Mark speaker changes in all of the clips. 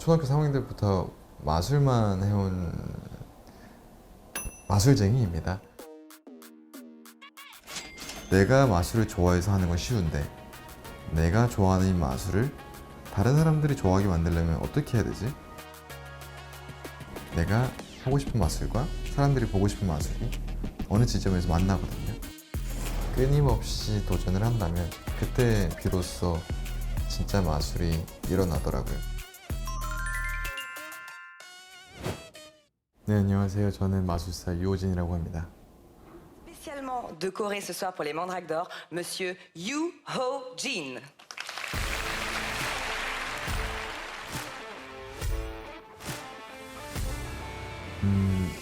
Speaker 1: 초등학교 3학년 때부터 마술만 해온 마술쟁이입니다. 내가 마술을 좋아해서 하는 건 쉬운데 내가 좋아하는 이 마술을 다른 사람들이 좋아하게 만들려면 어떻게 해야 되지? 내가 하고 싶은 마술과 사람들이 보고 싶은 마술이 어느 지점에서 만나거든요. 끊임없이 도전을 한다면 그때 비로소 진짜 마술이 일어나더라고요. 네, 안녕하세요. 저는 마술사 유호진이라고 합니다.
Speaker 2: Spécialement de Corée ce soir pour les Mandrakes d'Or, Monsieur Yoo Ho-jin.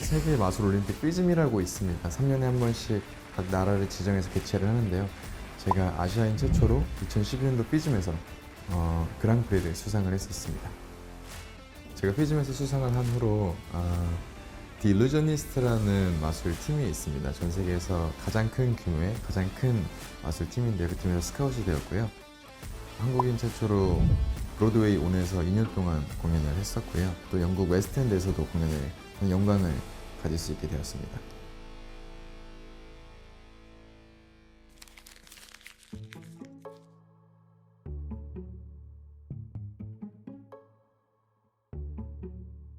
Speaker 1: 세계 마술 올림픽 피즘이라고 있습니다. 3년에 한 번씩 각 나라를 지정해서 개최를 하는데요. 제가 아시아인 최초로 2012년도 피즘에서 그랑프리를 수상을 했었습니다. 제가 피즘에서 수상을 한 후로 The Illusionist라는 마술 팀이 있습니다. 전 세계에서 가장 큰 규모의 가장 큰 마술 팀인데요. 그 팀에서 스카웃이 되었고요. 한국인 최초로 브로드웨이 온에서 2년 동안 공연을 했었고요. 또 영국 웨스트엔드에서도 공연을 하는 영광을 가질 수 있게 되었습니다.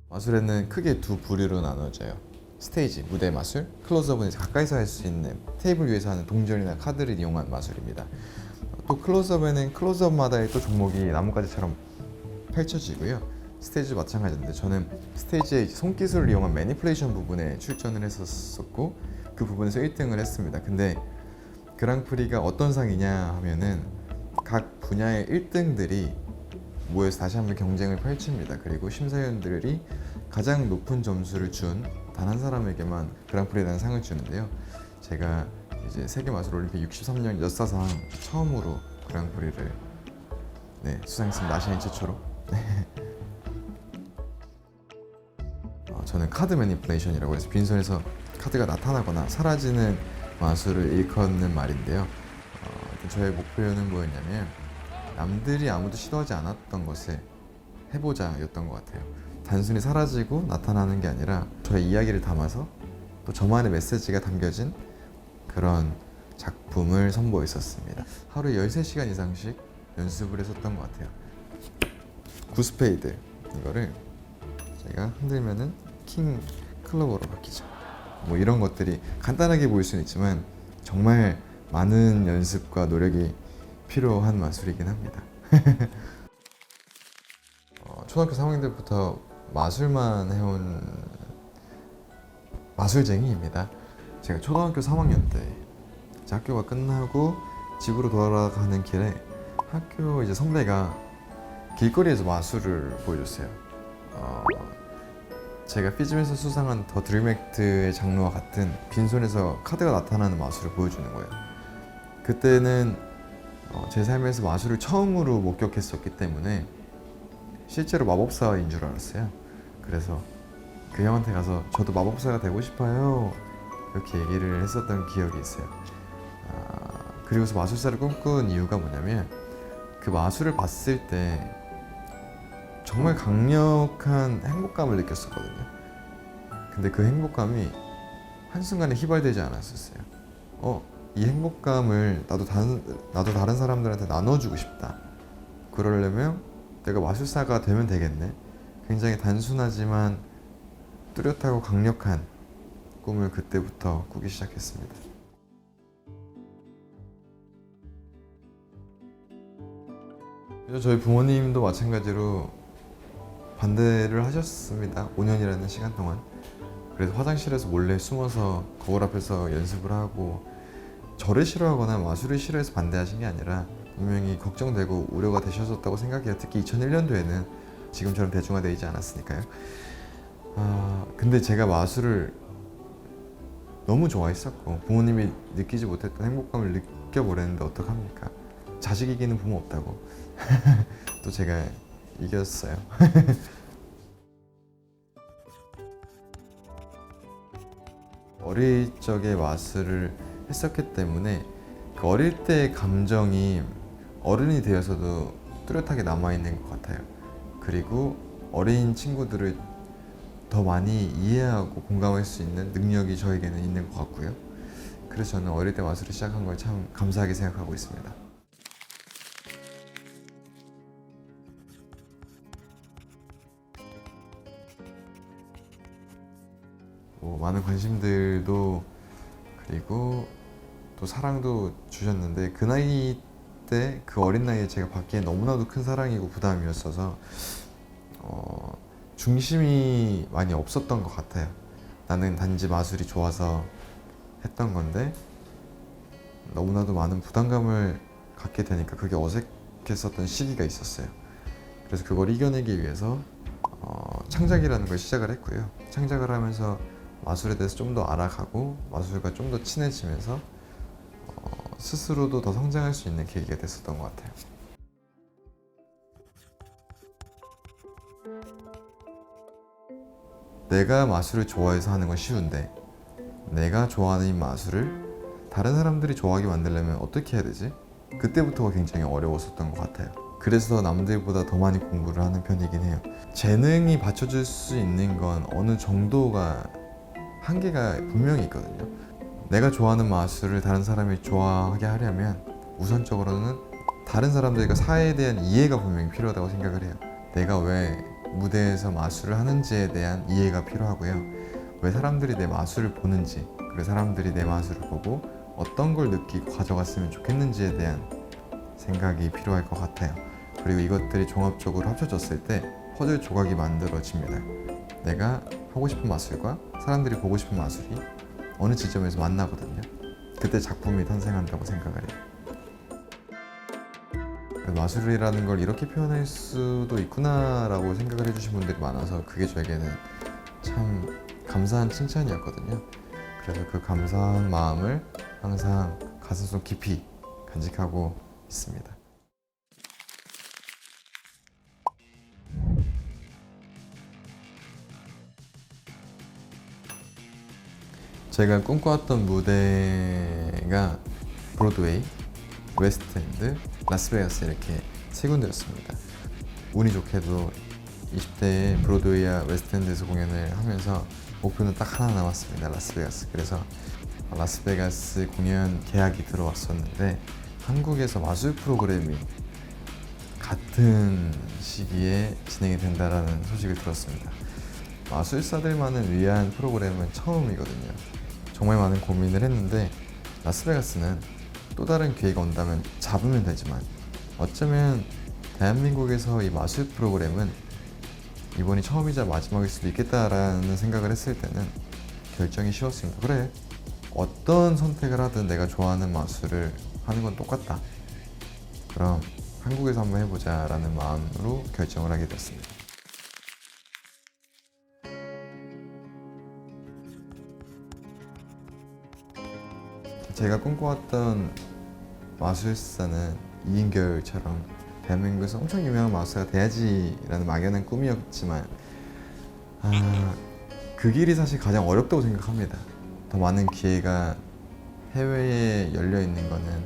Speaker 1: 마술에는 크게 두 부류로 나눠져요. 스테이지, 무대 마술, 클로즈업은 가까이서 할 수 있는 테이블 위에서 하는 동전이나 카드를 이용한 마술입니다. 또 클로즈업에는 클로즈업마다의 또 종목이 나뭇가지처럼 펼쳐지고요. 스테이지도 마찬가지인데 저는 스테이지의 손기술을 이용한 매니플레이션 부분에 출전을 했었고 그 부분에서 1등을 했습니다. 근데 그랑프리가 어떤 상이냐 하면은 각 분야의 1등들이 모여서 다시 한번 경쟁을 펼칩니다. 그리고 심사위원들이 가장 높은 점수를 준 단 한 사람에게만 그랑프리라는 상을 주는데요. 제가 이제 세계 마술 올림픽 63년 역사상 처음으로 그랑프리를 수상했습니다. 아시아인 최초로. 저는 카드 매니플레이션이라고 해서 빈손에서 카드가 나타나거나 사라지는 마술을 일컫는 말인데요. 저의 목표는 뭐였냐면 남들이 아무도 시도하지 않았던 것을 해보자 였던 것 같아요. 단순히 사라지고 나타나는 게 아니라 저의 이야기를 담아서 또 저만의 메시지가 담겨진 그런 작품을 선보였었습니다. 하루에 13시간 이상씩 연습을 했었던 것 같아요. 구스페이드 이거를 제가 흔들면은 킹 클로버로 바뀌죠. 뭐 이런 것들이 간단하게 보일 수는 있지만 정말 많은 연습과 노력이 필요한 마술이긴 합니다. 초등학교 3학년 때부터 마술만 해온 마술쟁이입니다. 제가 초등학교 3학년 때 이제 학교가 끝나고 집으로 돌아가는 길에 학교 이제 선배가 길거리에서 마술을 보여줬어요. 제가 피즘에서 수상한 더 드림액트의 장르와 같은 빈손에서 카드가 나타나는 마술을 보여주는 거예요. 그때는 제 삶에서 마술을 처음으로 목격했었기 때문에 실제로 마법사인 줄 알았어요. 그래서 그 형한테 가서 저도 마법사가 되고 싶어요 이렇게 얘기를 했었던 기억이 있어요. 그리고서 마술사를 꿈꾼 이유가 뭐냐면 그 마술을 봤을 때 정말 강력한 행복감을 느꼈었거든요. 근데 그 행복감이 한순간에 휘발되지 않았었어요. 이 행복감을 나도 다른 사람들한테 나눠주고 싶다. 그러려면 내가 마술사가 되면 되겠네. 굉장히 단순하지만 뚜렷하고 강력한 꿈을 그때부터 꾸기 시작했습니다. 저희 부모님도 마찬가지로 반대를 하셨습니다. 5년이라는 시간 동안. 그래서 화장실에서 몰래 숨어서 거울 앞에서 연습을 하고 저를 싫어하거나 마술을 싫어해서 반대하신 게 아니라 분명히 걱정되고 우려가 되셨었다고 생각해요. 특히 2001년도에는 지금처럼 대중화되어 있지 않았으니까요. 근데 제가 마술을 너무 좋아했었고 부모님이 느끼지 못했던 행복감을 느껴보려는데 어떡합니까? 자식 이기는 부모 없다고. 또 제가 이겼어요. 어릴 적에 마술을 했었기 때문에 그 어릴 때의 감정이 어른이 되어서도 뚜렷하게 남아있는 것 같아요. 그리고 어린 친구들을 더 많이 이해하고 공감할 수 있는 능력이 저에게는 있는 것 같고요. 그래서 저는 어릴 때 마술을 시작한 걸 참 감사하게 생각하고 있습니다. 많은 관심들도 그리고 또 사랑도 주셨는데 그 나이 때 그 어린 나이에 제가 받기엔 너무나도 큰 사랑이고 부담이었어서 중심이 많이 없었던 것 같아요. 나는 단지 마술이 좋아서 했던 건데 너무나도 많은 부담감을 갖게 되니까 그게 어색했었던 시기가 있었어요. 그래서 그걸 이겨내기 위해서 창작이라는 걸 시작을 했고요. 창작을 하면서 마술에 대해서 좀 더 알아가고 마술과 좀 더 친해지면서 스스로도 더 성장할 수 있는 계기가 됐었던 것 같아요. 내가 마술을 좋아해서 하는 건 쉬운데 내가 좋아하는 이 마술을 다른 사람들이 좋아하게 만들려면 어떻게 해야 되지? 그때부터가 굉장히 어려웠었던 것 같아요. 그래서 남들보다 더 많이 공부를 하는 편이긴 해요. 재능이 받쳐줄 수 있는 건 어느 정도가 한계가 분명히 있거든요. 내가 좋아하는 마술을 다른 사람이 좋아하게 하려면 우선적으로는 다른 사람들과 사회에 대한 이해가 분명히 필요하다고 생각을 해요. 내가 왜 무대에서 마술을 하는지에 대한 이해가 필요하고요. 왜 사람들이 내 마술을 보는지, 그리고 사람들이 내 마술을 보고 어떤 걸 느끼고 가져갔으면 좋겠는지에 대한 생각이 필요할 것 같아요. 그리고 이것들이 종합적으로 합쳐졌을 때 퍼즐 조각이 만들어집니다. 내가 하고 싶은 마술과 사람들이 보고 싶은 마술이 어느 지점에서 만나거든요. 그때 작품이 탄생한다고 생각을 해요. 마술이라는 걸 이렇게 표현할 수도 있구나라고 생각을 해주신 분들이 많아서 그게 저에게는 참 감사한 칭찬이었거든요. 그래서 그 감사한 마음을 항상 가슴속 깊이 간직하고 있습니다. 제가 꿈꿔왔던 무대가 브로드웨이, 웨스트엔드, 라스베가스 이렇게 세 군데였습니다. 운이 좋게도 20대에 브로드웨이와 웨스트엔드에서 공연을 하면서 목표는 딱 하나 남았습니다. 라스베가스. 그래서 라스베가스 공연 계약이 들어왔었는데 한국에서 마술 프로그램이 같은 시기에 진행이 된다라는 소식을 들었습니다. 마술사들만을 위한 프로그램은 처음이거든요. 정말 많은 고민을 했는데 라스베가스는 또 다른 기회가 온다면 잡으면 되지만 어쩌면 대한민국에서 이 마술 프로그램은 이번이 처음이자 마지막일 수도 있겠다라는 생각을 했을 때는 결정이 쉬웠습니다. 그래, 어떤 선택을 하든 내가 좋아하는 마술을 하는 건 똑같다. 그럼 한국에서 한번 해보자 라는 마음으로 결정을 하게 됐습니다. 제가 꿈꿔왔던 마술사는 이인결처럼 대한민국에서 엄청 유명한 마술사가 돼야지라는 막연한 꿈이었지만 그 길이 사실 가장 어렵다고 생각합니다. 더 많은 기회가 해외에 열려 있는 거는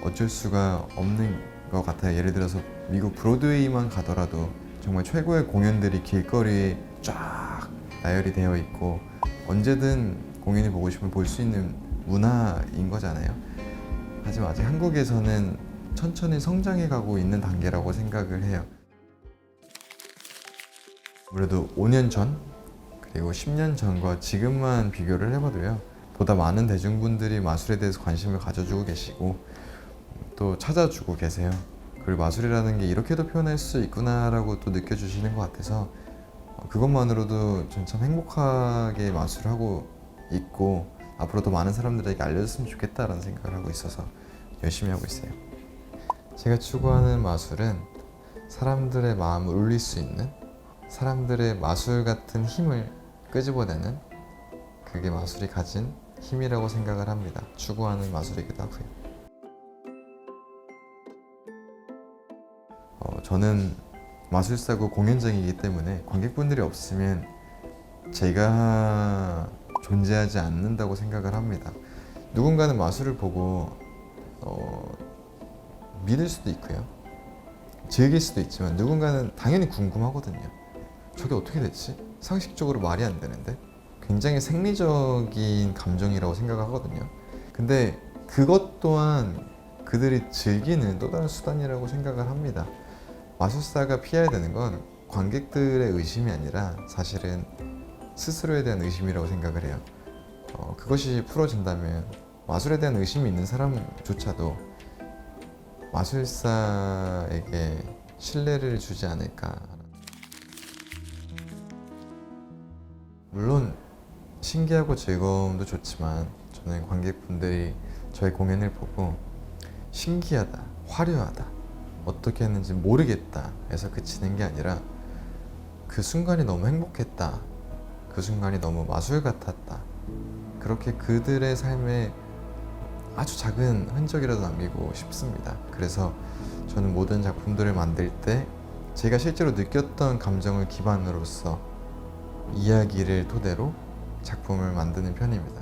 Speaker 1: 어쩔 수가 없는 것 같아요. 예를 들어서 미국 브로드웨이만 가더라도 정말 최고의 공연들이 길거리에 쫙 나열이 되어 있고 언제든 공연을 보고 싶으면 볼 수 있는 문화인 거잖아요. 하지만 아직 한국에서는 천천히 성장해 가고 있는 단계라고 생각을 해요. 아무래도 5년 전 그리고 10년 전과 지금만 비교를 해봐도요, 보다 많은 대중분들이 마술에 대해서 관심을 가져주고 계시고 또 찾아주고 계세요. 그리고 마술이라는 게 이렇게도 표현할 수 있구나라고 또 느껴주시는 것 같아서 그것만으로도 전 참 행복하게 마술을 하고 있고 앞으로 더 많은 사람들에게 알려졌으면 좋겠다라는 생각을 하고 있어서 열심히 하고 있어요. 제가 추구하는 마술은 사람들의 마음을 울릴 수 있는, 사람들의 마술 같은 힘을 끄집어내는, 그게 마술이 가진 힘이라고 생각을 합니다. 추구하는 마술이기도 하고요. 저는 마술사고 공연장이기 때문에 관객분들이 없으면 제가 존재하지 않는다고 생각을 합니다. 누군가는 마술을 보고 믿을 수도 있고요, 즐길 수도 있지만 누군가는 당연히 궁금하거든요. 저게 어떻게 됐지? 상식적으로 말이 안 되는데? 굉장히 생리적인 감정이라고 생각하거든요. 근데 그것 또한 그들이 즐기는 또 다른 수단이라고 생각을 합니다. 마술사가 피해야 되는 건 관객들의 의심이 아니라 사실은 스스로에 대한 의심이라고 생각을 해요. 그것이 풀어진다면 마술에 대한 의심이 있는 사람조차도 마술사에게 신뢰를 주지 않을까. 물론 신기하고 즐거움도 좋지만 저는 관객분들이 저의 공연을 보고 신기하다, 화려하다, 어떻게 했는지 모르겠다 해서 그치는 게 아니라 그 순간이 너무 행복했다, 그 순간이 너무 마술 같았다, 그렇게 그들의 삶에 아주 작은 흔적이라도 남기고 싶습니다. 그래서 저는 모든 작품들을 만들 때 제가 실제로 느꼈던 감정을 기반으로서 이야기를 토대로 작품을 만드는 편입니다.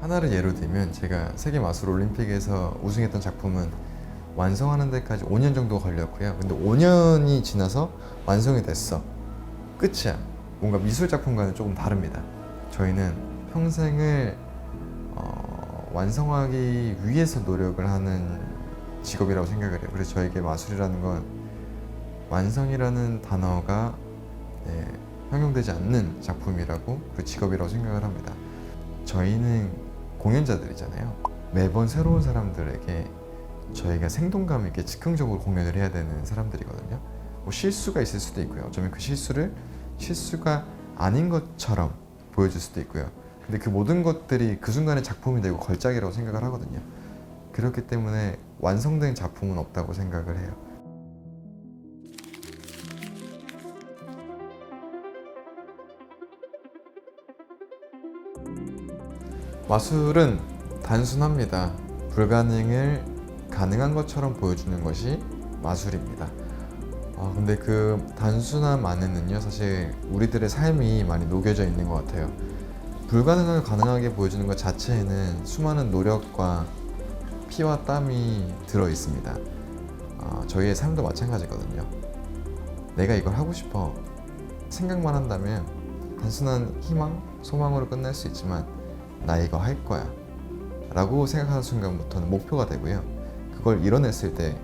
Speaker 1: 하나를 예로 들면 제가 세계 마술 올림픽에서 우승했던 작품은 완성하는 데까지 5년 정도 걸렸고요. 근데 5년이 지나서 완성이 됐어. 끝이야. 뭔가 미술 작품과는 조금 다릅니다. 저희는 평생을 완성하기 위해서 노력을 하는 직업이라고 생각을 해요. 그래서 저에게 마술이라는 건 완성이라는 단어가 형용되지 않는 작품이라고, 그 직업이라고 생각을 합니다. 저희는 공연자들이잖아요. 매번 새로운 사람들에게 저희가 생동감 있게 즉흥적으로 공연을 해야 되는 사람들이거든요. 뭐 실수가 있을 수도 있고요. 어쩌면 그 실수를 실수가 아닌 것처럼 보여줄 수도 있고요. 근데 그 모든 것들이 그 순간의 작품이 되고 걸작이라고 생각을 하거든요. 그렇기 때문에 완성된 작품은 없다고 생각을 해요. 마술은 단순합니다. 불가능을 가능한 것처럼 보여주는 것이 마술입니다. 근데 그 단순함 안에는요, 사실 우리들의 삶이 많이 녹여져 있는 것 같아요. 불가능을 가능하게 보여주는 것 자체에는 수많은 노력과 피와 땀이 들어 있습니다. 저희의 삶도 마찬가지거든요. 내가 이걸 하고 싶어 생각만 한다면 단순한 희망, 소망으로 끝날 수 있지만 나 이거 할 거야 라고 생각하는 순간부터는 목표가 되고요. 그걸 이뤄냈을 때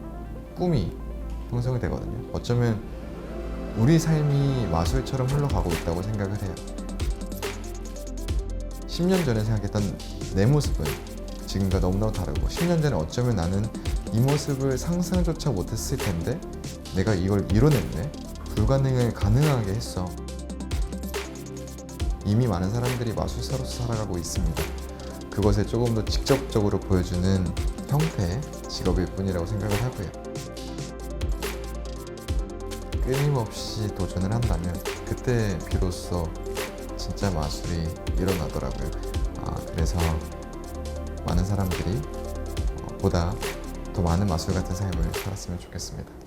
Speaker 1: 꿈이 형성이 되거든요. 어쩌면 우리 삶이 마술처럼 흘러가고 있다고 생각을 해요. 10년 전에 생각했던 내 모습은 지금과 너무나도 다르고, 10년 전에 어쩌면 나는 이 모습을 상상조차 못했을 텐데 내가 이걸 이뤄냈네, 불가능을 가능하게 했어. 이미 많은 사람들이 마술사로서 살아가고 있습니다. 그것을 조금 더 직접적으로 보여주는 형태의 직업일 뿐이라고 생각을 하고요. 끊임없이 도전을 한다면 그때 비로소 진짜 마술이 일어나더라고요. 그래서 많은 사람들이 보다 더 많은 마술 같은 삶을 살았으면 좋겠습니다.